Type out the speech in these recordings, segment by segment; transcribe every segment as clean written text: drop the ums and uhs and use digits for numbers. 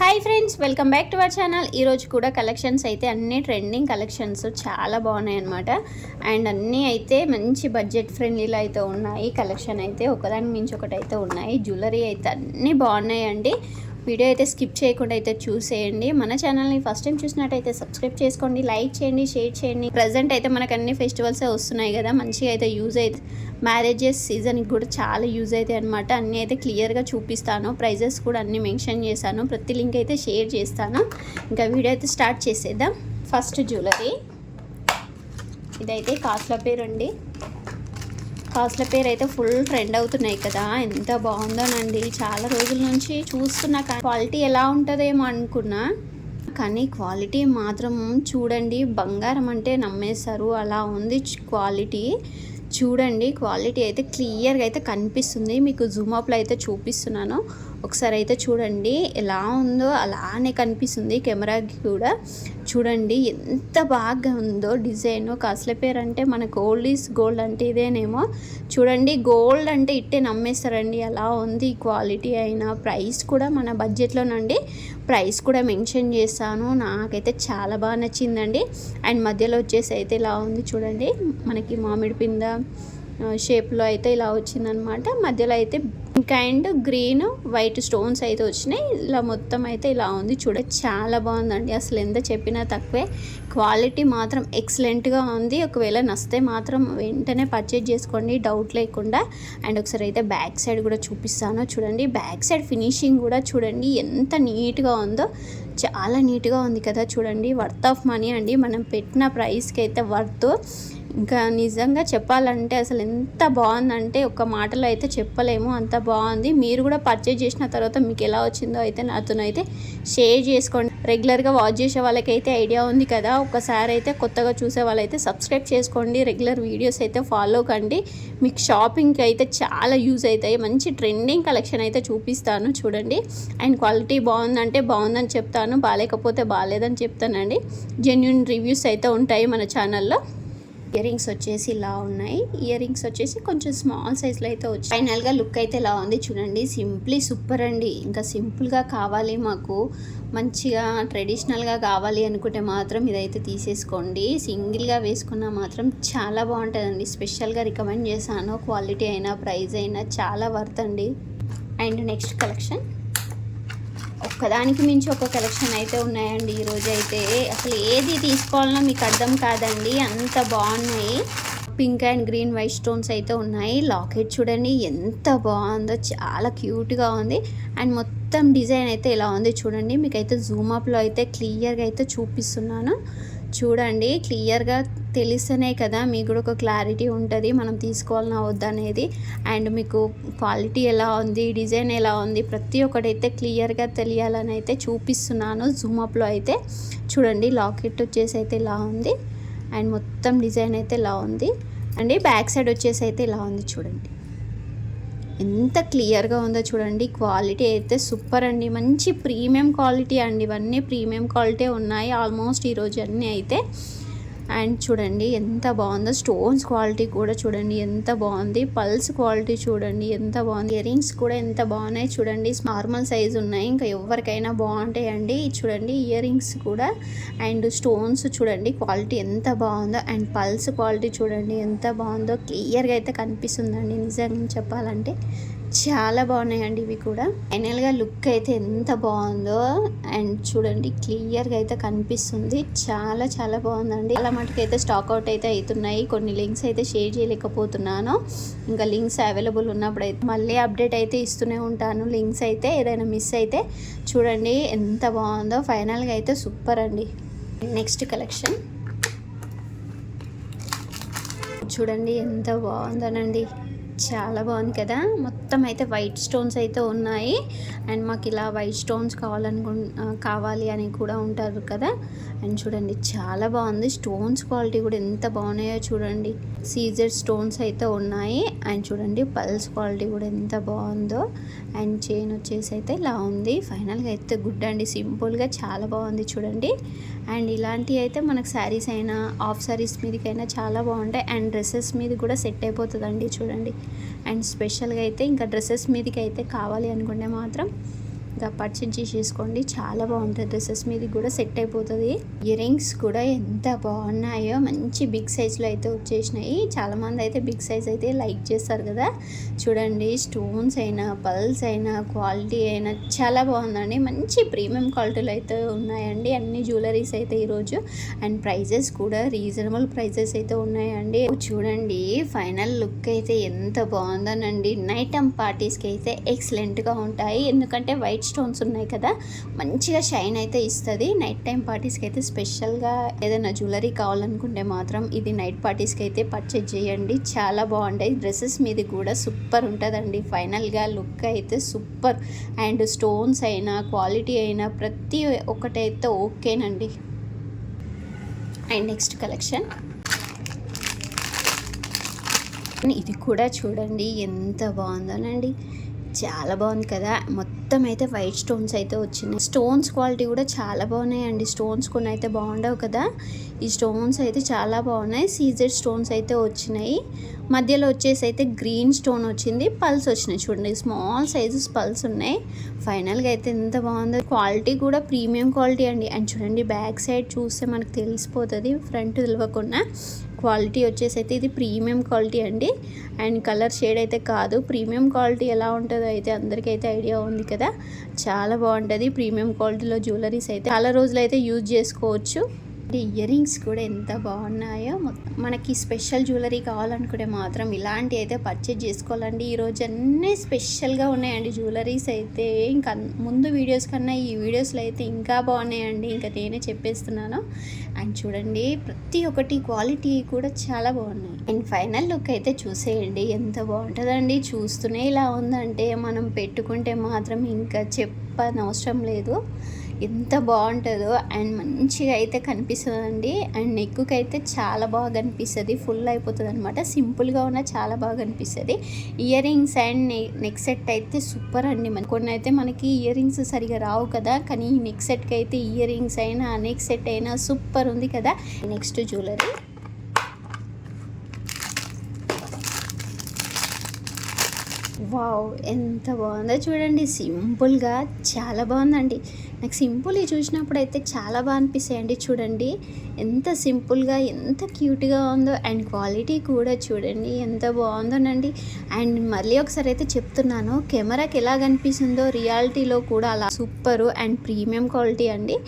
Hi friends, welcome back to our channel. ఈరోజు కూడా collections అయితే అన్నీ ట్రెండింగ్ కలెక్షన్స్ చాలా బాగున్నాయి అన్నమాట. అండ్ అన్నీ అయితే మంచి బడ్జెట్ ఫ్రెండ్లీలో అయితే ఉన్నాయి. కలెక్షన్ అయితే ఒకదానికి మించి ఒకటి అయితే ఉన్నాయి. జ్యువెలరీ అయితే అన్నీ బాగున్నాయండి. వీడియో అయితే స్కిప్ చేయకుండా అయితే చూసేయండి. మన ఛానల్ని ఫస్ట్ టైం చూసినట్టయితే సబ్స్క్రైబ్ చేసుకోండి, లైక్ చేయండి, షేర్ చేయండి. ప్రజెంట్ అయితే మనకు అన్ని ఫెస్టివల్సే వస్తున్నాయి కదా, మంచిగా అయితే యూజ్ అయితే మ్యారేజెస్ సీజన్కి కూడా చాలా యూజ్ అవుతాయి అనమాట. అన్నీ అయితే క్లియర్గా చూపిస్తాను, ప్రైజెస్ కూడా అన్నీ మెన్షన్ చేశాను, ప్రతి లింక్ అయితే షేర్ చేస్తాను. ఇంకా వీడియో అయితే స్టార్ట్ చేసేద్దాం. ఫస్ట్ జ్యువెలరీ ఇదైతే కాస్ట్ల పేరు అండి. కాస్ట్ల పేరు అయితే ఫుల్ ట్రెండ్ అవుతున్నాయి కదా, ఎంత బాగుందోనండి. చాలా రోజుల నుంచి చూస్తున్నా, క్వాలిటీ ఎలా ఉంటుందేమో అనుకున్నా, కానీ క్వాలిటీ మాత్రం చూడండి, బంగారం అంటే నమ్మేస్తారు అలా ఉంది క్వాలిటీ. చూడండి, క్వాలిటీ అయితే క్లియర్గా అయితే కనిపిస్తుంది. మీకు జూమ్ అప్లో అయితే చూపిస్తున్నాను, ఒకసారి అయితే చూడండి ఎలా ఉందో అలానే కనిపిస్తుంది కెమెరాకి కూడా. చూడండి ఎంత బాగా ఉందో డిజైన్. కాస్ట్ల పేరు అంటే మన గోల్డ్ ఈజ్ గోల్డ్ అంటే ఇదేనేమో. చూడండి, గోల్డ్ అంటే ఇట్టే నమ్మేస్తారండి, అలా ఉంది క్వాలిటీ అయినా. ప్రైస్ కూడా మన బడ్జెట్లోనండి, ప్రైస్ కూడా మెన్షన్ చేస్తాను. నాకైతే చాలా బాగా నచ్చిందండి. అండ్ మధ్యలో వచ్చేసి అయితే ఇలా ఉంది చూడండి, మనకి మామిడి పింద షేప్లో అయితే ఇలా వచ్చిందనమాట. మధ్యలో అయితే pink and green white stones అయితే వచ్చినాయి. ఇలా మొత్తం అయితే ఇలా ఉంది చూడండి, చాలా బాగుందండి. అసలు ఎంత చెప్పినా తక్కువే. క్వాలిటీ మాత్రం ఎక్సలెంట్గా ఉంది. ఒకవేళ నచ్చితే మాత్రం వెంటనే పర్చేజ్ చేసుకోండి, డౌట్ లేకుండా. అండ్ ఒకసారి అయితే బ్యాక్ సైడ్ కూడా చూపిస్తాను చూడండి. బ్యాక్ సైడ్ ఫినిషింగ్ కూడా చూడండి ఎంత నీట్గా ఉందో, చాలా నీట్గా ఉంది కదా. చూడండి, వర్త్ ఆఫ్ మనీ అండి, మనం పెట్టిన ప్రైస్కి అయితే వర్త్. ఇంకా నిజంగా చెప్పాలంటే అసలు ఎంత బాగుందంటే ఒక్క మాటలో అయితే చెప్పలేము, అంత బాగుంది. మీరు కూడా పర్చేజ్ చేసిన తర్వాత మీకు ఎలా వచ్చిందో అయితే నాతోనైతే షేర్ చేసుకోండి. రెగ్యులర్గా వాచ్ చేసే వాళ్ళకైతే ఐడియా ఉంది కదా, ఒకసారి అయితే కొత్తగా చూసే వాళ్ళైతే సబ్స్క్రైబ్ చేసుకోండి, రెగ్యులర్ వీడియోస్ అయితే ఫాలో కండి. మీకు షాపింగ్కి అయితే చాలా యూజ్ అవుతాయి. మంచి ట్రెండింగ్ కలెక్షన్ అయితే చూపిస్తాను చూడండి. అండ్ క్వాలిటీ బాగుందంటే బాగుందని చెప్తాను, బాగాలేకపోతే బాగాలేదని చెప్తానండి. జెన్యూన్ రివ్యూస్ అయితే ఉంటాయి మన ఛానల్లో. ఇయర్ రింగ్స్ వచ్చేసి ఇలా ఉన్నాయి. ఇయర్ రింగ్స్ వచ్చేసి కొంచెం స్మాల్ సైజ్లో అయితే వచ్చాయి. ఫైనల్గా లుక్ అయితే ఇలా ఉంది చూడండి. సింప్లీ సూపర్ అండి. ఇంకా సింపుల్గా కావాలి, మాకు మంచిగా ట్రెడిషనల్గా కావాలి అనుకుంటే మాత్రం ఇదైతే తీసేసుకోండి. సింగిల్గా వేసుకున్నా మాత్రం చాలా బాగుంటుందండి. స్పెషల్గా రికమెండ్ చేశాను. క్వాలిటీ అయినా ప్రైస్ అయినా చాలా వర్త్ అండి. అండ్ నెక్స్ట్ కలెక్షన్, ఒక్కదానికి మించి ఒక కలెక్షన్ అయితే ఉన్నాయండి ఈరోజు అయితే. అసలు ఏది తీసుకోవాలన్నా మీకు అర్థం కాదండి, అంత బాగున్నాయి. Pink and green white stones అయితే ఉన్నాయి. లాకెట్ చూడండి ఎంత బాగుందో, చాలా క్యూట్గా ఉంది. అండ్ మొత్తం డిజైన్ అయితే ఇలా ఉంది చూడండి. మీకైతే జూమ్ అప్లో అయితే క్లియర్గా అయితే చూపిస్తున్నాను చూడండి. క్లియర్గా తెలిస్తేనే కదా మీకు కూడా ఒక క్లారిటీ ఉంటుంది మనం తీసుకోవాలన్నా వద్దనేది. అండ్ మీకు క్వాలిటీ ఎలా ఉంది, డిజైన్ ఎలా ఉంది, ప్రతి ఒక్కటైతే క్లియర్గా తెలియాలని అయితే చూపిస్తున్నాను జూమ్ అప్లో అయితే చూడండి. లాకెట్ వచ్చేసి అయితే ఇలా ఉంది. అండ్ మొత్తం డిజైన్ అయితే ఇలా ఉంది అండి. బ్యాక్ సైడ్ వచ్చేసి అయితే ఇలా ఉంది చూడండి, ఎంత క్లియర్గా ఉందో చూడండి. క్వాలిటీ అయితే సూపర్ అండి, మంచి ప్రీమియం క్వాలిటీ అండి. ఇవన్నీ ప్రీమియం క్వాలిటీ ఉన్నాయి ఆల్మోస్ట్ ఈరోజు అన్నీ అయితే. అండ్ చూడండి ఎంత బాగుందో, స్టోన్స్ క్వాలిటీ కూడా చూడండి ఎంత బాగుంది. పల్స్ క్వాలిటీ చూడండి ఎంత బాగుంది. ఇయర్ రింగ్స్ కూడా ఎంత బాగున్నాయి చూడండి, నార్మల్ సైజ్ ఉన్నాయి, ఇంకా ఎవరికైనా బాగుంటాయండి. చూడండి ఇయర్ రింగ్స్ కూడా. అండ్ స్టోన్స్ చూడండి క్వాలిటీ ఎంత బాగుందో. అండ్ పల్స్ క్వాలిటీ చూడండి ఎంత బాగుందో, క్లియర్గా అయితే కనిపిస్తుందండి. నిజంగా చెప్పాలంటే చాలా బాగున్నాయండి ఇవి కూడా. ఫైనల్గా లుక్ అయితే ఎంత బాగుందో. అండ్ చూడండి క్లియర్గా అయితే కనిపిస్తుంది, చాలా చాలా బాగుందండి. చాలా మటుకైతే స్టాక్ అవుట్ అయితే అవుతున్నాయి. కొన్ని లింక్స్ అయితే షేర్ చేయలేకపోతున్నాను, ఇంకా లింక్స్ అవైలబుల్ ఉన్నప్పుడు అయితే మళ్ళీ అప్డేట్ అయితే ఇస్తూనే ఉంటాను. లింక్స్ అయితే ఏదైనా మిస్ అయితే చూడండి ఎంత బాగుందో. ఫైనల్గా అయితే సూపర్ అండి. నెక్స్ట్ కలెక్షన్ చూడండి ఎంత బాగుందోనండి, చాలా బాగుంది కదా. మొత్తం అయితే వైట్ స్టోన్స్ అయితే ఉన్నాయి. అండ్ మాకు ఇలా వైట్ స్టోన్స్ కావాలి అని కూడా ఉంటారు కదా. అండ్ చూడండి చాలా బాగుంది. స్టోన్స్ క్వాలిటీ కూడా ఎంత బాగున్నాయో చూడండి. సీజర్ స్టోన్స్ అయితే ఉన్నాయి. అండ్ చూడండి పల్స్ క్వాలిటీ కూడా ఎంత బాగుందో. అండ్ చైన్ వచ్చేసి అయితే ఇలా ఉంది. ఫైనల్గా అయితే గుడ్ అండి, సింపుల్గా చాలా బాగుంది చూడండి. అండ్ ఇలాంటివి అయితే మనకు శారీస్ అయినా ఆఫ్ శారీస్ మీదకైనా చాలా బాగుంటాయి. అండ్ డ్రెస్సెస్ మీద కూడా సెట్ అయిపోతుందండి చూడండి. అండ్ స్పెషల్గా అయితే ఇంకా డ్రెస్సెస్ మీదకి అయితే కావాలి అనుకుంటే మాత్రం ఇంకా పర్చేజ్ చేసేసుకోండి, చాలా బాగుంటుంది. డ్రెస్సెస్ మీద కూడా సెట్ అయిపోతుంది. ఇయర్ రింగ్స్ కూడా ఎంత బాగున్నాయో, మంచి బిగ్ సైజ్లో అయితే వచ్చేసినాయి. చాలామంది అయితే బిగ్ సైజ్ అయితే లైక్ చేస్తారు కదా. చూడండి, స్టోన్స్ అయినా పల్స్ అయినా క్వాలిటీ అయినా చాలా బాగుందండి. మంచి ప్రీమియం క్వాలిటీలో అయితే ఉన్నాయండి అన్ని జ్యువెలరీస్ అయితే ఈరోజు. అండ్ ప్రైజెస్ కూడా రీజనబుల్ ప్రైజెస్ అయితే ఉన్నాయండి. చూడండి, ఫైనల్ లుక్ అయితే ఎంత బాగుందోనండి. నైట్ టైం పార్టీస్కి అయితే ఎక్సలెంట్గా ఉంటాయి, ఎందుకంటే వైట్ స్టోన్స్ ఉన్నాయి కదా, మంచిగా షైన్ అయితే ఇస్తుంది. నైట్ టైం పార్టీస్కి అయితే స్పెషల్గా ఏదైనా జ్యువెలరీ కావాలనుకుంటే మాత్రం ఇది నైట్ పార్టీస్కి అయితే పర్చేజ్ చేయండి, చాలా బాగుంటాయి. డ్రెస్సెస్ మీద కూడా సూపర్ ఉంటుందండి. ఫైనల్గా లుక్ అయితే సూపర్. అండ్ స్టోన్స్ అయినా క్వాలిటీ అయినా ప్రతి ఒక్కటైతే ఓకేనండి. అండ్ నెక్స్ట్ కలెక్షన్ ఇది కూడా చూడండి ఎంత బాగుందోనండి, చాలా బాగుంది కదా. మొత్తం అయితే వైట్ స్టోన్స్ అయితే వచ్చినాయి. స్టోన్స్ క్వాలిటీ కూడా చాలా బాగున్నాయండి. స్టోన్స్ కొన్ని అయితే బాగుండవు కదా, ఈ స్టోన్స్ అయితే చాలా బాగున్నాయి. సీజెడ్ స్టోన్స్ అయితే వచ్చినాయి. మధ్యలో వచ్చేసి అయితే గ్రీన్ స్టోన్ వచ్చింది, పల్స్ వచ్చినాయి. చూడండి, స్మాల్ సైజెస్ పల్స్ ఉన్నాయి. ఫైనల్గా అయితే ఎంత బాగుందో. క్వాలిటీ కూడా ప్రీమియం క్వాలిటీ అండి. అండ్ చూడండి, బ్యాక్ సైడ్ చూస్తే మనకు తెలిసిపోతుంది, ఫ్రంట్ తెలియకుండా. క్వాలిటీ వచ్చేసి అయితే ఇది ప్రీమియం క్వాలిటీ అండి. అండ్ కలర్ షేడ్ అయితే కాదు. ప్రీమియం క్వాలిటీ ఎలా ఉంటుందో అయితే అందరికైతే ఐడియా ఉంది కదా, చాలా బాగుంటుంది. ప్రీమియం క్వాలిటీలో జ్యువెలరీస్ అయితే చాలా రోజులు అయితే యూజ్ చేసుకోవచ్చు. ఇయర్ రింగ్స్ కూడా ఎంత బాగున్నాయో. మనకి స్పెషల్ జ్యువెలరీ కావాలనుకుంటే మాత్రం ఇలాంటి అయితే పర్చేజ్ చేసుకోవాలండి. ఈరోజు అన్నీ స్పెషల్గా ఉన్నాయండి జ్యువెలరీస్ అయితే. ఇంకా ముందు వీడియోస్ కన్నా ఈ వీడియోస్లో అయితే ఇంకా బాగున్నాయండి, ఇంకా నేనే చెప్పేస్తున్నాను. అండ్ చూడండి, ప్రతి ఒక్కటి క్వాలిటీ కూడా చాలా బాగున్నాయి. అండ్ ఫైనల్ లుక్ అయితే చూసేయండి, ఎంత బాగుంటుందండి. చూస్తూనే ఇలా ఉందంటే మనం పెట్టుకుంటే మాత్రం ఇంకా చెప్పనవసరం లేదు, ఎంత బాగుంటుందో. అండ్ మంచిగా అయితే కనిపిస్తుందండి. అండ్ నెక్కి అయితే చాలా బాగా కనిపిస్తుంది, ఫుల్ అయిపోతుంది అనమాట. సింపుల్గా ఉన్న చాలా బాగా కనిపిస్తుంది. Ear rings and neck set అయితే సూపర్ అండి. కొన్ని అయితే మనకి ఇయర్ రింగ్స్ సరిగా రావు కదా, కానీ ఈ నెక్ సెట్కి అయితే ఇయర్ రింగ్స్ అయినా నెక్ సెట్ అయినా సూపర్ ఉంది కదా. నెక్స్ట్ జ్యువెలరీ వావ్, ఎంత బాగుందో చూడండి. సింపుల్గా చాలా బాగుందండి. నాకు సింపుల్ చూసినప్పుడు అయితే చాలా బాగా అనిపిస్తాయండి. చూడండి ఎంత సింపుల్గా ఎంత క్యూట్గా ఉందో. అండ్ క్వాలిటీ కూడా చూడండి ఎంత బాగుందోనండి. అండ్ మళ్ళీ ఒకసారి అయితే చెప్తున్నాను, కెమెరాకి ఎలా కనిపిస్తుందో రియాలిటీలో కూడా అలా సూపరు అండ్ ప్రీమియం క్వాలిటీ అండి.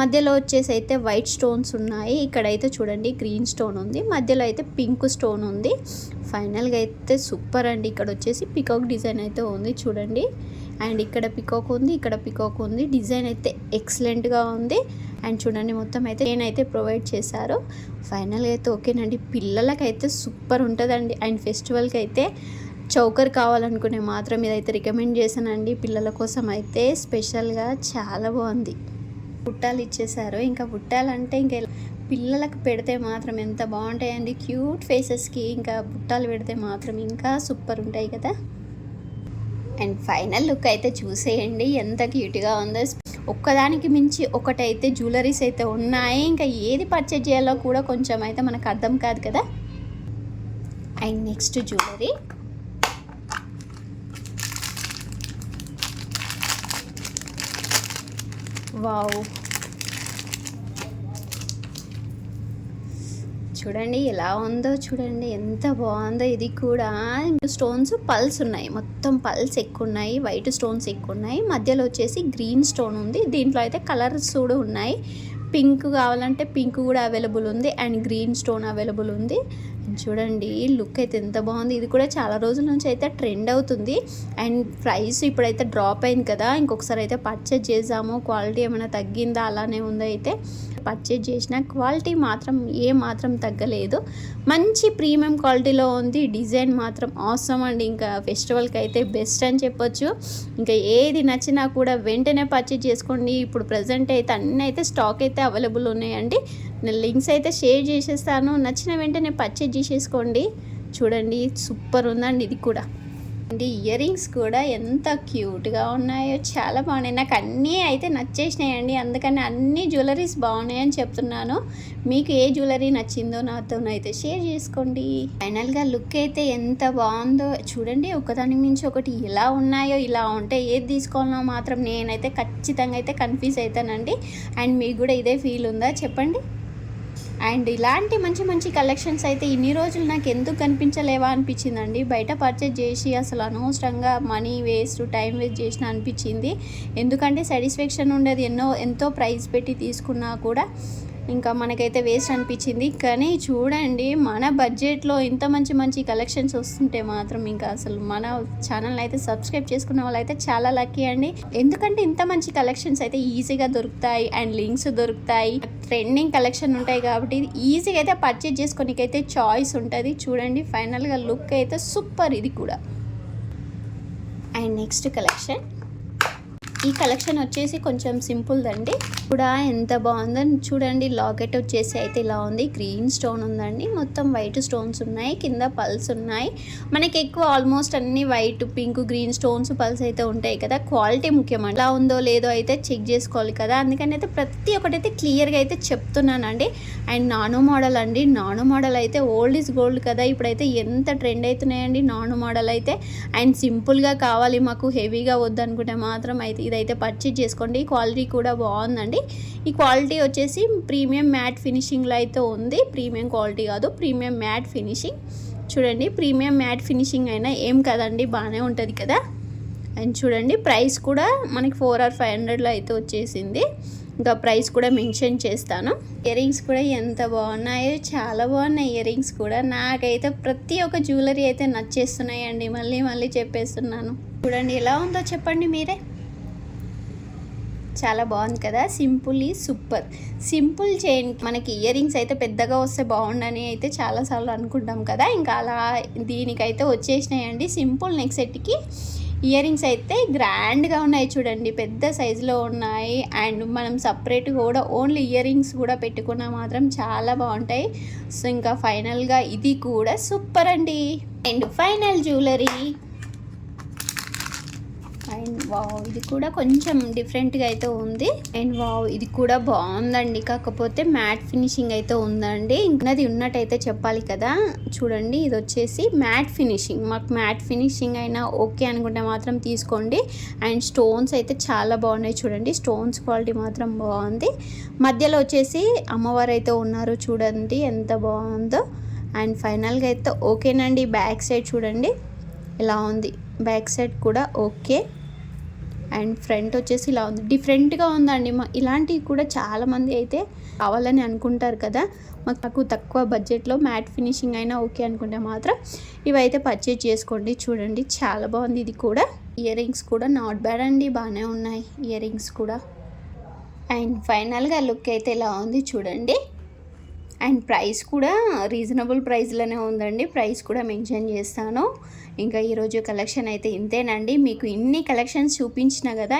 మధ్యలో వచ్చేసి అయితే వైట్ స్టోన్స్ ఉన్నాయి. ఇక్కడైతే చూడండి గ్రీన్ స్టోన్ ఉంది, మధ్యలో అయితే పింక్ స్టోన్ ఉంది. ఫైనల్గా అయితే సూపర్ అండి. ఇక్కడ వచ్చేసి పికాక్ డిజైన్ అయితే ఉంది చూడండి. అండ్ ఇక్కడ పికాక్ ఉంది, ఇక్కడ పికాక్ ఉంది. డిజైన్ అయితే ఎక్సలెంట్గా ఉంది. అండ్ చూడండి, మొత్తం అయితే నేనైతే ప్రొవైడ్ చేశారు. ఫైనల్గా అయితే ఓకేనండి. పిల్లలకైతే సూపర్ ఉంటుందండి. అండ్ ఫెస్టివల్కి అయితే చౌకర్ కావాలనుకునే మాత్రం ఇదైతే రికమెండ్ చేశానండి. పిల్లల కోసం అయితే స్పెషల్గా చాలా బాగుంది. బుట్టాలు ఇచ్చేసారు. ఇంకా బుట్టాలంటే ఇంకా పిల్లలకు పెడితే మాత్రం ఎంత బాగుంటాయండి. క్యూట్ ఫేసెస్కి ఇంకా బుట్టాలు పెడితే మాత్రం ఇంకా సూపర్ ఉంటాయి కదా. అండ్ ఫైనల్ లుక్ అయితే చూసేయండి ఎంత క్యూట్గా ఉందో. ఒక్కదానికి మించి ఒకటైతే జ్యువెలరీస్ అయితే ఉన్నాయి. ఇంకా ఏది పర్చేజ్ చేయాలో కూడా కొంచెం అయితే మనకు అర్థం కాదు కదా. అండ్ నెక్స్ట్ జ్యువెలరీ వావ్, చూడండి ఎలా ఉందో, చూడండి ఎంత బాగుందో. ఇది కూడా స్టోన్స్ పల్స్ ఉన్నాయి, మొత్తం పల్స్ ఎక్కువ ఉన్నాయి, వైట్ స్టోన్స్ ఎక్కువ ఉన్నాయి. మధ్యలో వచ్చేసి గ్రీన్ స్టోన్ ఉంది. దీంట్లో అయితే కలర్స్ కూడా ఉన్నాయి. పింక్ కావాలంటే పింక్ కూడా అవైలబుల్ ఉంది. అండ్ గ్రీన్ స్టోన్ అవైలబుల్ ఉంది. చూడండి లుక్ అయితే ఎంత బాగుంది. ఇది కూడా చాలా రోజుల నుంచి అయితే ట్రెండ్ అవుతుంది. అండ్ ప్రైస్ ఇప్పుడైతే డ్రాప్ అయింది కదా, ఇంకొకసారి అయితే పర్చేజ్ చేసాము. క్వాలిటీ ఏమైనా తగ్గిందా అలానే ఉందో అయితే పర్చేజ్ చేసిన క్వాలిటీ మాత్రం మాత్రం తగ్గలేదు. మంచి ప్రీమియం క్వాలిటీలో ఉంది. డిజైన్ మాత్రం ఆసమ్ అండి. ఇంకా ఫెస్టివల్కి అయితే బెస్ట్ అని చెప్పొచ్చు. ఇంకా ఏది నచ్చినా కూడా వెంటనే పర్చేజ్ చేసుకోండి. ఇప్పుడు ప్రజెంట్ అయితే అన్నీ అయితే స్టాక్ అయితే అవైలబుల్ ఉన్నాయండి. నేను లింక్స్ అయితే షేర్ చేసేస్తాను. నచ్చిన వెంటనే పర్చేజ్ చేసేసుకోండి. చూడండి సూపర్ ఉందండి ఇది కూడా. అండి ఇయర్ రింగ్స్ కూడా ఎంత క్యూట్గా ఉన్నాయో, చాలా బాగున్నాయి. నాకు అన్నీ అయితే నచ్చేసినాయండి, అందుకని అన్ని జ్యువెలరీస్ బాగున్నాయని చెప్తున్నాను. మీకు ఏ జ్యువెలరీ నచ్చిందో నాతోనైతే షేర్ చేసుకోండి. ఫైనల్గా లుక్ అయితే ఎంత బాగుందో చూడండి. ఒకదాని మించి ఒకటి ఇలా ఉన్నాయో, ఇలా ఉంటే ఏది తీసుకోవాలో మాత్రం నేనైతే ఖచ్చితంగా అయితే కన్ఫ్యూజ్ అవుతానండి. అండ్ మీకు కూడా ఇదే ఫీల్ ఉందా చెప్పండి. అండ్ ఇలాంటి మంచి మంచి కలెక్షన్స్ అయితే ఇన్ని రోజులు నాకు ఎందుకు కనిపించలేవా అనిపించిందండి. బయట పర్చేజ్ చేసి అసలు అనవసరంగా మనీ వేస్ట్, టైం వేస్ట్ చేసిన అనిపించింది. ఎందుకంటే సాటిస్ఫాక్షన్ ఉండేది, ఎంతో ప్రైస్ పెట్టి తీసుకున్నా కూడా ఇంకా మనకైతే వేస్ట్ అనిపించింది. కానీ చూడండి, మన బడ్జెట్లో ఇంత మంచి మంచి కలెక్షన్స్ వస్తుంటే మాత్రం ఇంకా అసలు మన ఛానల్ అయితే సబ్స్క్రైబ్ చేసుకున్న వాళ్ళు అయితే చాలా లక్కీ అండి. ఎందుకంటే ఇంత మంచి కలెక్షన్స్ అయితే ఈజీగా దొరుకుతాయి అండ్ లింక్స్ దొరుకుతాయి, ట్రెండింగ్ కలెక్షన్ ఉంటాయి కాబట్టి ఈజీగా అయితే పర్చేజ్ చేసుకోనికైతే చాయిస్ ఉంటుంది. చూడండి ఫైనల్గా లుక్ అయితే సూపర్ ఇది కూడా. అండ్ నెక్స్ట్ కలెక్షన్, ఈ కలెక్షన్ వచ్చేసి కొంచెం సింపుల్ దండి, కూడా ఎంత బాగుందని చూడండి. లాకెట్ వచ్చేసి అయితే ఇలా ఉంది, గ్రీన్ స్టోన్ ఉందండి, మొత్తం వైట్ స్టోన్స్ ఉన్నాయి, కింద పల్స్ ఉన్నాయి. మనకి ఎక్కువ ఆల్మోస్ట్ అన్ని white, pink, green stones, pulse అయితే ఉంటాయి కదా. క్వాలిటీ ముఖ్యమండి, ఎలా ఉందో లేదో అయితే చెక్ చేసుకోవాలి కదా. అందుకని అయితే ప్రతి ఒక్కటైతే క్లియర్గా అయితే చెప్తున్నానండి. అండ్ నానో మోడల్ అండి, నానో మోడల్ అయితే ఓల్డ్ ఈజ్ గోల్డ్ కదా. ఇప్పుడైతే ఎంత ట్రెండ్ అవుతున్నాయండి నానో మోడల్ అయితే. అండ్ సింపుల్గా కావాలి మాకు, హెవీగా వద్దు అనుకుంటే మాత్రం అయితే ఇదైతే పర్చేజ్ చేసుకోండి. క్వాలిటీ కూడా బాగుందండి. ఈ క్వాలిటీ వచ్చేసి ప్రీమియం మ్యాట్ ఫినిషింగ్లో అయితే ఉంది, ప్రీమియం క్వాలిటీ కాదు, ప్రీమియం మ్యాట్ ఫినిషింగ్. చూడండి ప్రీమియం మ్యాట్ ఫినిషింగ్ అయినా ఏం కదండి, బాగానే ఉంటుంది కదా. అండ్ చూడండి ప్రైస్ కూడా మనకి 400 or 500లో అయితే వచ్చేసింది. ఇంకా ప్రైస్ కూడా మెన్షన్ చేస్తాను. ఇయర్ రింగ్స్ కూడా ఎంత బాగున్నాయో, చాలా బాగున్నాయి ఇయర్ రింగ్స్ కూడా. నాకైతే ప్రతి ఒక్క జ్యువెలరీ అయితే నచ్చేస్తున్నాయండి, మళ్ళీ మళ్ళీ చెప్పేస్తున్నాను. చూడండి ఎలా ఉందో చెప్పండి మీరే. చాలా బాగుంది కదా, సింపుల్లీ సూపర్. సింపుల్ చైన్ మనకి ఇయర్ రింగ్స్ అయితే పెద్దగా వస్తే బాగుండని అయితే చాలాసార్లు అనుకుంటాం కదా, ఇంకా అలా దీనికైతే వచ్చేసినాయండి. సింపుల్ నెక్ సెట్కి ఇయర్ రింగ్స్ అయితే గ్రాండ్గా ఉన్నాయి చూడండి, పెద్ద సైజులో ఉన్నాయి. అండ్ మనం సపరేట్గా కూడా ఓన్లీ ఇయర్ రింగ్స్ కూడా పెట్టుకున్నా మాత్రం చాలా బాగుంటాయి. సో ఇంకా ఫైనల్గా ఇది కూడా సూపర్ అండి. And final jewellery, and wow ఇది కూడా కొంచెం డిఫరెంట్గా అయితే ఉంది. అండ్ వావ్ ఇది కూడా బాగుందండి, కాకపోతే మ్యాట్ ఫినిషింగ్ అయితే ఉందండి. ఇంకది ఉన్నట్టయితే చెప్పాలి కదా. చూడండి ఇది వచ్చేసి మ్యాట్ ఫినిషింగ్, మాకు మ్యాట్ ఫినిషింగ్ అయినా ఓకే అనుకుంటే మాత్రం తీసుకోండి. అండ్ స్టోన్స్ అయితే చాలా బాగున్నాయి చూడండి, స్టోన్స్ క్వాలిటీ మాత్రం బాగుంది. మధ్యలో వచ్చేసి అమ్మవారు అయితే ఉన్నారు చూడండి ఎంత బాగుందో. అండ్ ఫైనల్గా అయితే ఓకేనండి. బ్యాక్ సైడ్ చూడండి ఇలా ఉంది, బ్యాక్ సైడ్ కూడా ఓకే. అండ్ ఫ్రంట్ వచ్చేసి ఇలా ఉంది, డిఫరెంట్గా ఉందండి. ఇలాంటివి కూడా చాలామంది అయితే కావాలని అనుకుంటారు కదా. మాకు తక్కువ బడ్జెట్లో మ్యాట్ ఫినిషింగ్ అయినా ఓకే అనుకుంటే మాత్రం ఇవైతే పర్చేజ్ చేసుకోండి. చూడండి చాలా బాగుంది ఇది కూడా. ఇయర్ రింగ్స్ కూడా నాట్ బ్యాడ్ అండి, బాగానే ఉన్నాయి ఇయర్ రింగ్స్ కూడా. అండ్ ఫైనల్గా లుక్ అయితే ఇలా ఉంది చూడండి. అండ్ ప్రైస్ కూడా రీజనబుల్ ప్రైస్లోనే ఉందండి, ప్రైస్ కూడా మెన్షన్ చేస్తాను. ఇంకా ఈరోజు కలెక్షన్ అయితే ఇంతేనండి. మీకు ఇన్ని కలెక్షన్స్ చూపించిన కదా,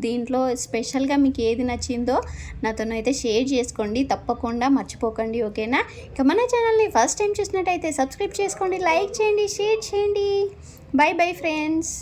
దీంట్లో స్పెషల్గా మీకు ఏది నచ్చిందో నాతోనైతే షేర్ చేసుకోండి, తప్పకుండా మర్చిపోకండి ఓకేనా. ఇక మన ఛానల్ని ఫస్ట్ టైం చూసినట్టయితే సబ్స్క్రైబ్ చేసుకోండి, లైక్ చేయండి, షేర్ చేయండి. By bye friends.